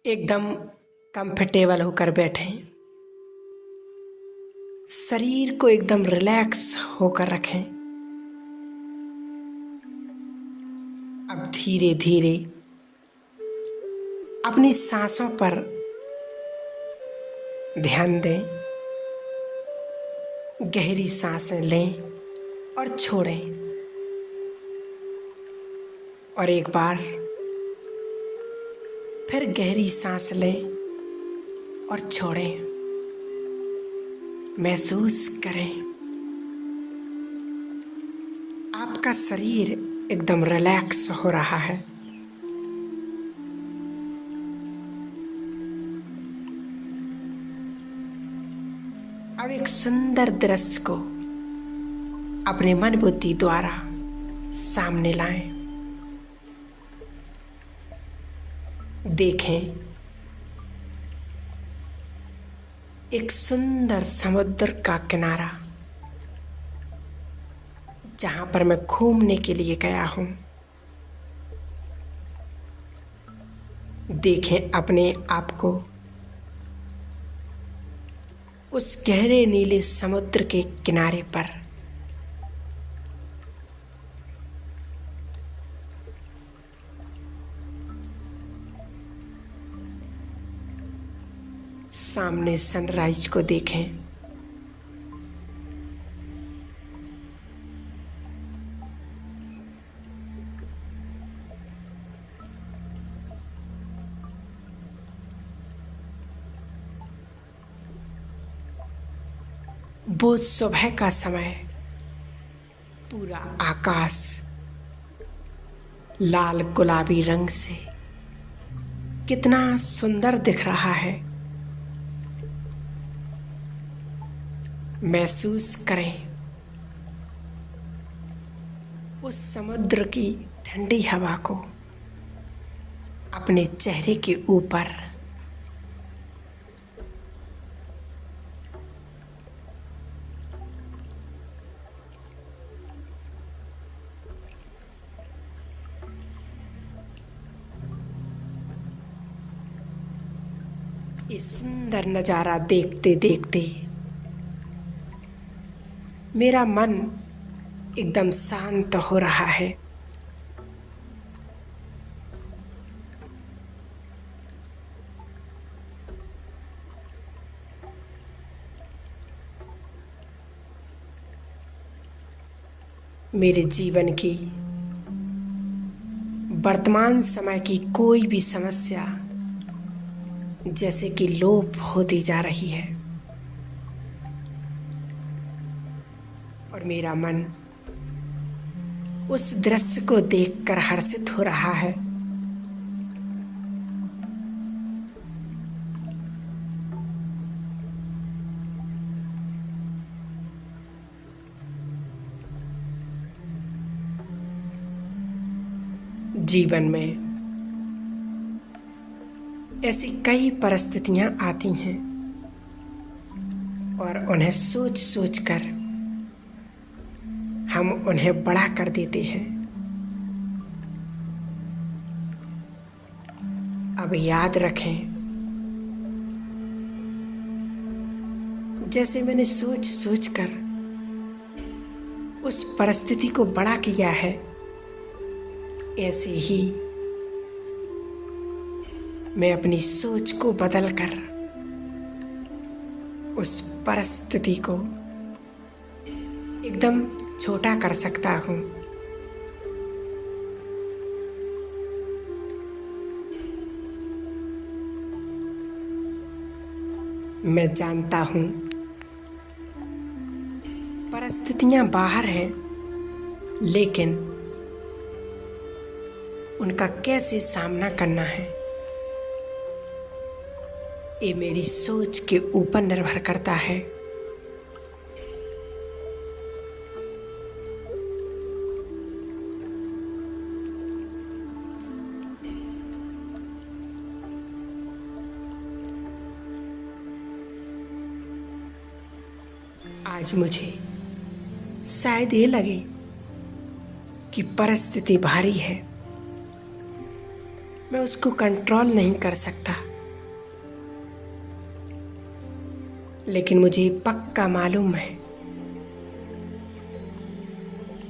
एकदम कंफर्टेबल होकर बैठें। शरीर को एकदम रिलैक्स होकर रखें। अब धीरे धीरे अपनी सांसों पर ध्यान दें। गहरी सांसें लें और छोड़ें। और एक बार फिर गहरी सांस लें और छोड़ें। महसूस करें आपका शरीर एकदम रिलैक्स हो रहा है। अब एक सुंदर दृश्य को अपने मन बुद्धि द्वारा सामने लाएं। देखें एक सुंदर समुद्र का किनारा, जहां पर मैं घूमने के लिए गया हूं। देखें अपने आप को उस गहरे नीले समुद्र के किनारे पर। सामने सनराइज को देखें। वो सुबह का समय, पूरा आकाश लाल गुलाबी रंग से कितना सुंदर दिख रहा है। महसूस करें उस समुद्र की ठंडी हवा को अपने चेहरे के ऊपर। ये सुंदर नजारा देखते देखते मेरा मन एकदम शांत हो रहा है। मेरे जीवन की वर्तमान समय की कोई भी समस्या जैसे कि लोप होती जा रही है और मेरा मन उस दृश्य को देखकर हर्षित हो रहा है। जीवन में ऐसी कई परिस्थितियां आती हैं और उन्हें सोच सोच कर हम उन्हें बड़ा कर देते हैं। अब याद रखें, जैसे मैंने सोच सोच कर उस परिस्थिति को बड़ा किया है, ऐसे ही मैं अपनी सोच को बदलकर उस परिस्थिति को एकदम छोटा कर सकता हूँ। मैं जानता हूँ परिस्थितियाँ बाहर हैं, लेकिन उनका कैसे सामना करना है ये मेरी सोच के ऊपर निर्भर करता है। आज मुझे शायद ये लगे कि परिस्थिति भारी है, मैं उसको कंट्रोल नहीं कर सकता, लेकिन मुझे पक्का मालूम है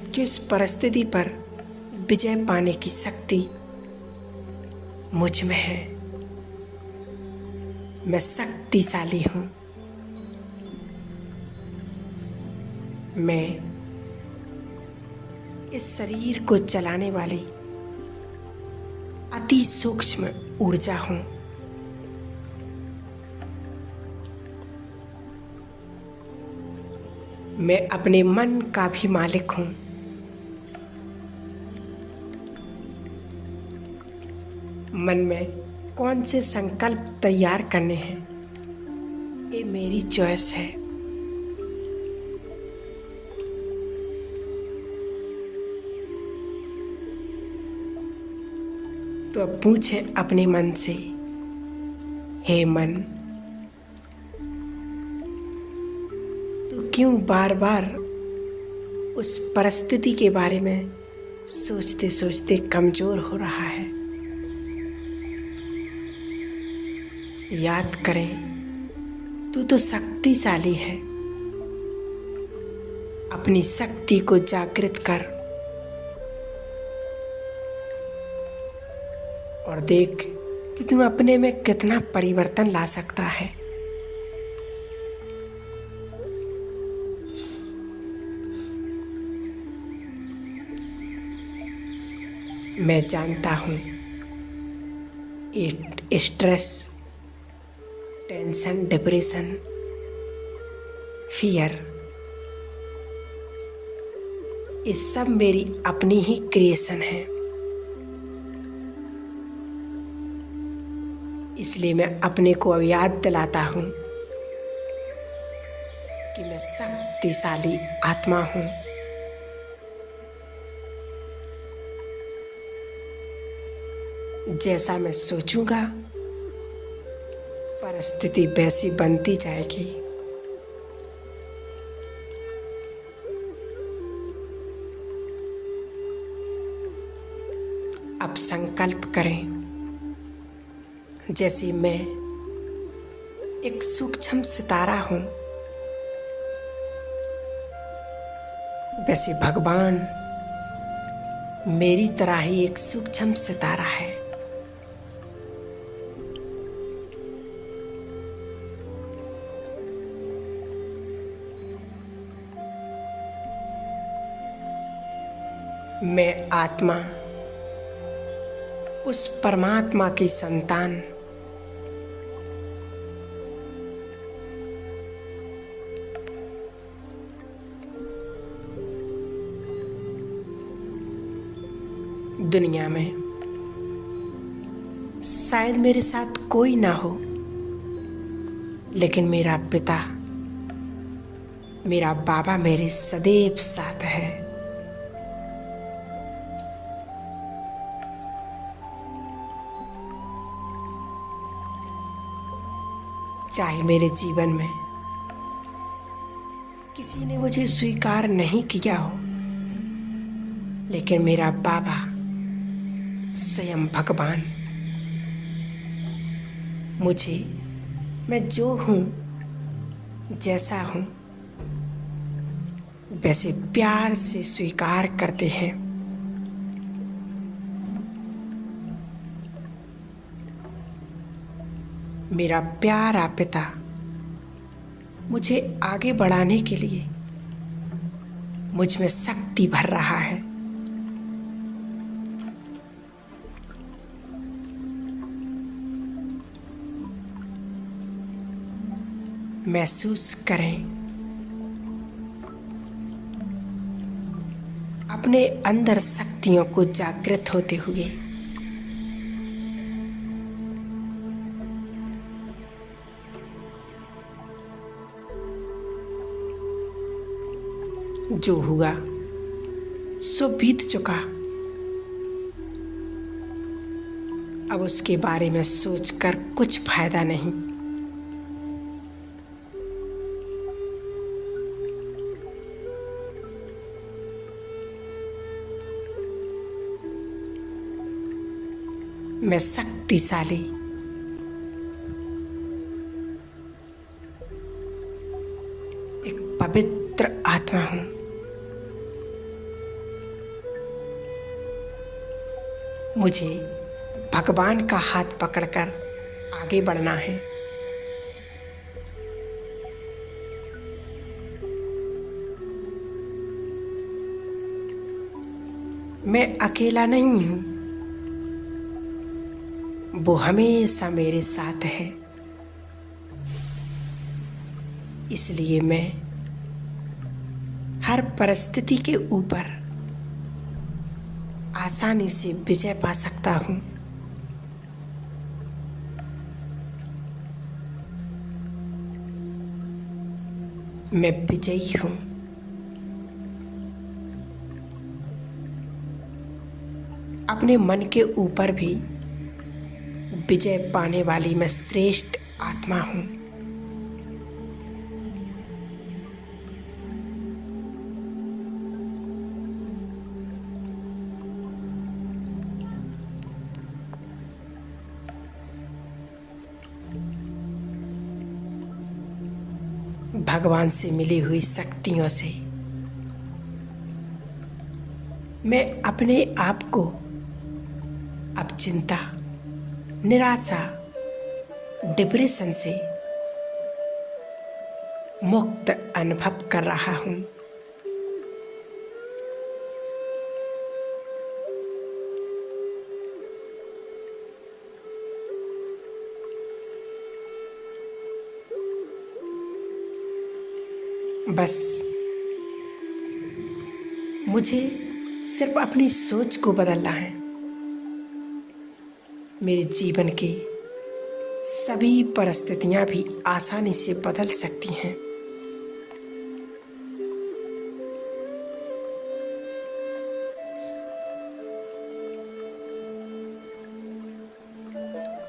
कि उस परिस्थिति पर विजय पाने की शक्ति मुझ में है। मैं शक्तिशाली हूँ। मैं इस शरीर को चलाने वाली अति सूक्ष्म ऊर्जा हूँ। मैं अपने मन का भी मालिक हूँ। मन में कौन से संकल्प तैयार करने हैं, ये मेरी चॉइस है। तो अब पूछे अपने मन से, हे मन, तू क्यों बार बार उस परिस्थिति के बारे में सोचते सोचते कमजोर हो रहा है? याद करें, तू तो शक्तिशाली है। अपनी शक्ति को जागृत कर और देख कि तू अपने में कितना परिवर्तन ला सकता है। मैं जानता हूँ स्ट्रेस, टेंशन, डिप्रेशन, फियर, ये सब मेरी अपनी ही क्रिएशन है। इसलिए मैं अपने को अब याद दिलाता हूँ कि मैं शक्तिशाली आत्मा हूँ। जैसा मैं सोचूंगा परिस्थिति वैसी बनती जाएगी। अब संकल्प करें, जैसे मैं एक सूक्ष्म सितारा हूं, वैसे भगवान मेरी तरह ही एक सूक्ष्म सितारा है। मैं आत्मा उस परमात्मा की संतान, दुनिया में शायद मेरे साथ कोई ना हो, लेकिन मेरा पिता, मेरा बाबा मेरे सदैव साथ है। चाहे मेरे जीवन में किसी ने मुझे स्वीकार नहीं किया हो, लेकिन मेरा बाबा स्वयं भगवान मुझे, मैं जो हूँ, जैसा हूँ, वैसे प्यार से स्वीकार करते हैं। मेरा प्यारा पिता मुझे आगे बढ़ाने के लिए मुझ में शक्ति भर रहा है। महसूस करें अपने अंदर शक्तियों को जागृत होते हुए। जो हुआ सो बीत चुका, अब उसके बारे में सोचकर कुछ फायदा नहीं। मैं शक्तिशाली पवित्र आत्मा हूँ। मुझे भगवान का हाथ पकड़कर आगे बढ़ना है। मैं अकेला नहीं हूँ, वो हमेशा मेरे साथ है। इसलिए मैं हर परिस्थिति के ऊपर आसानी से विजय पा सकता हूँ। मैं विजयी हूँ। अपने मन के ऊपर भी विजय पाने वाली मैं श्रेष्ठ आत्मा हूँ। भगवान से मिली हुई शक्तियों से मैं अपने आप को अब चिंता, निराशा, डिप्रेशन से मुक्त अनुभव कर रहा हूँ। बस मुझे सिर्फ अपनी सोच को बदलना है। मेरे जीवन की सभी परिस्थितियां भी आसानी से बदल सकती हैं।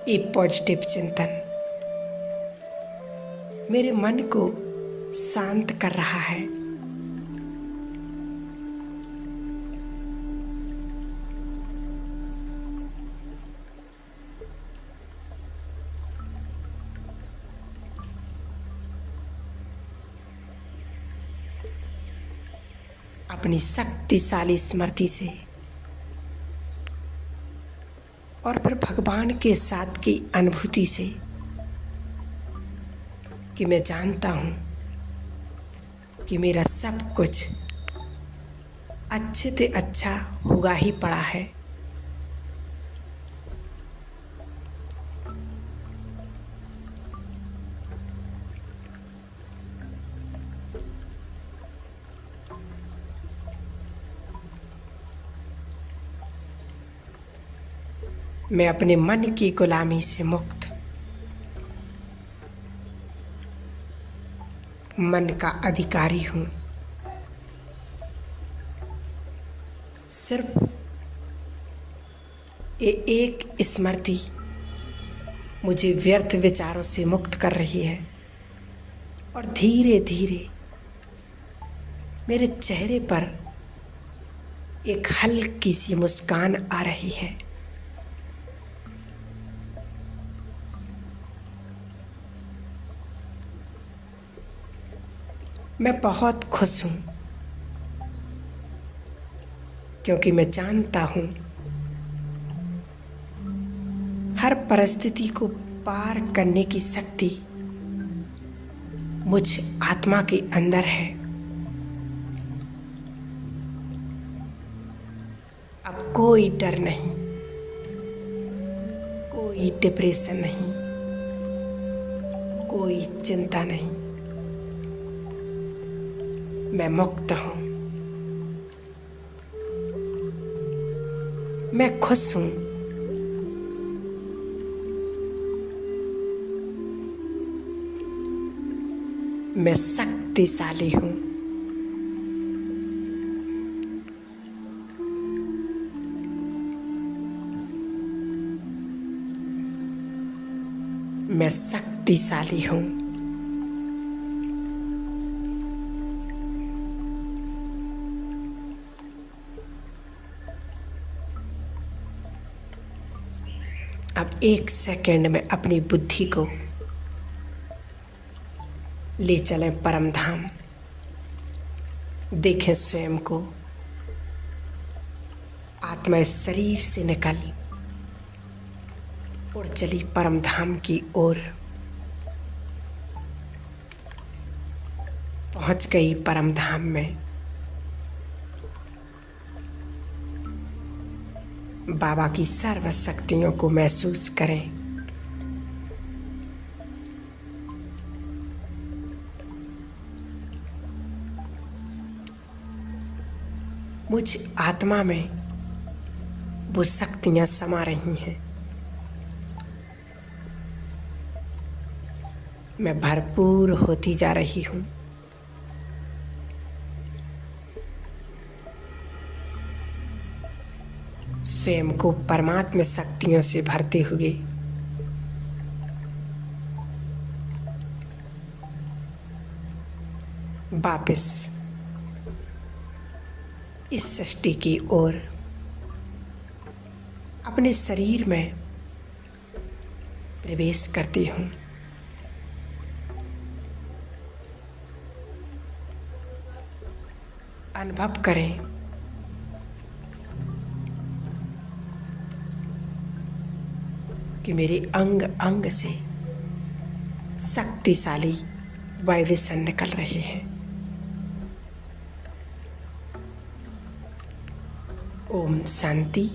एक पॉजिटिव चिंतन मेरे मन को शांत कर रहा है। अपनी शक्तिशाली स्मृति से और फिर भगवान के साथ की अनुभूति से कि मैं जानता हूँ कि मेरा सब कुछ अच्छे से अच्छा होगा ही पड़ा है। मैं अपने मन की गुलामी से मुक्त, मन का अधिकारी हूँ। सिर्फ ये एक स्मृति मुझे व्यर्थ विचारों से मुक्त कर रही है और धीरे धीरे मेरे चेहरे पर एक हल्की सी मुस्कान आ रही है। मैं बहुत खुश हूँ क्योंकि मैं जानता हूँ हर परिस्थिति को पार करने की शक्ति मुझ आत्मा के अंदर है। अब कोई डर नहीं, कोई डिप्रेशन नहीं, कोई चिंता नहीं। मैं मुक्त हूँ, मैं खुश हूँ। मैं शक्तिशाली हूँ। मैं शक्तिशाली हूँ। अब एक सेकंड में अपनी बुद्धि को ले चलें परम धाम। देखें स्वयं को, आत्मा इस शरीर से निकल उड़ चली परम धाम की ओर। पहुंच गई परम धाम में। बाबा की सर्व शक्तियों को महसूस करें। मुझ आत्मा में वो शक्तियां समा रही हैं। मैं भरपूर होती जा रही हूं। स्वयं को परमात्मा शक्तियों से भरते हुए वापस इस सृष्टि की ओर अपने शरीर में प्रवेश करती हूँ। अनुभव करें कि मेरे अंग अंग से शक्तिशाली वाइब्रेशन निकल रहे हैं। ओम शांति।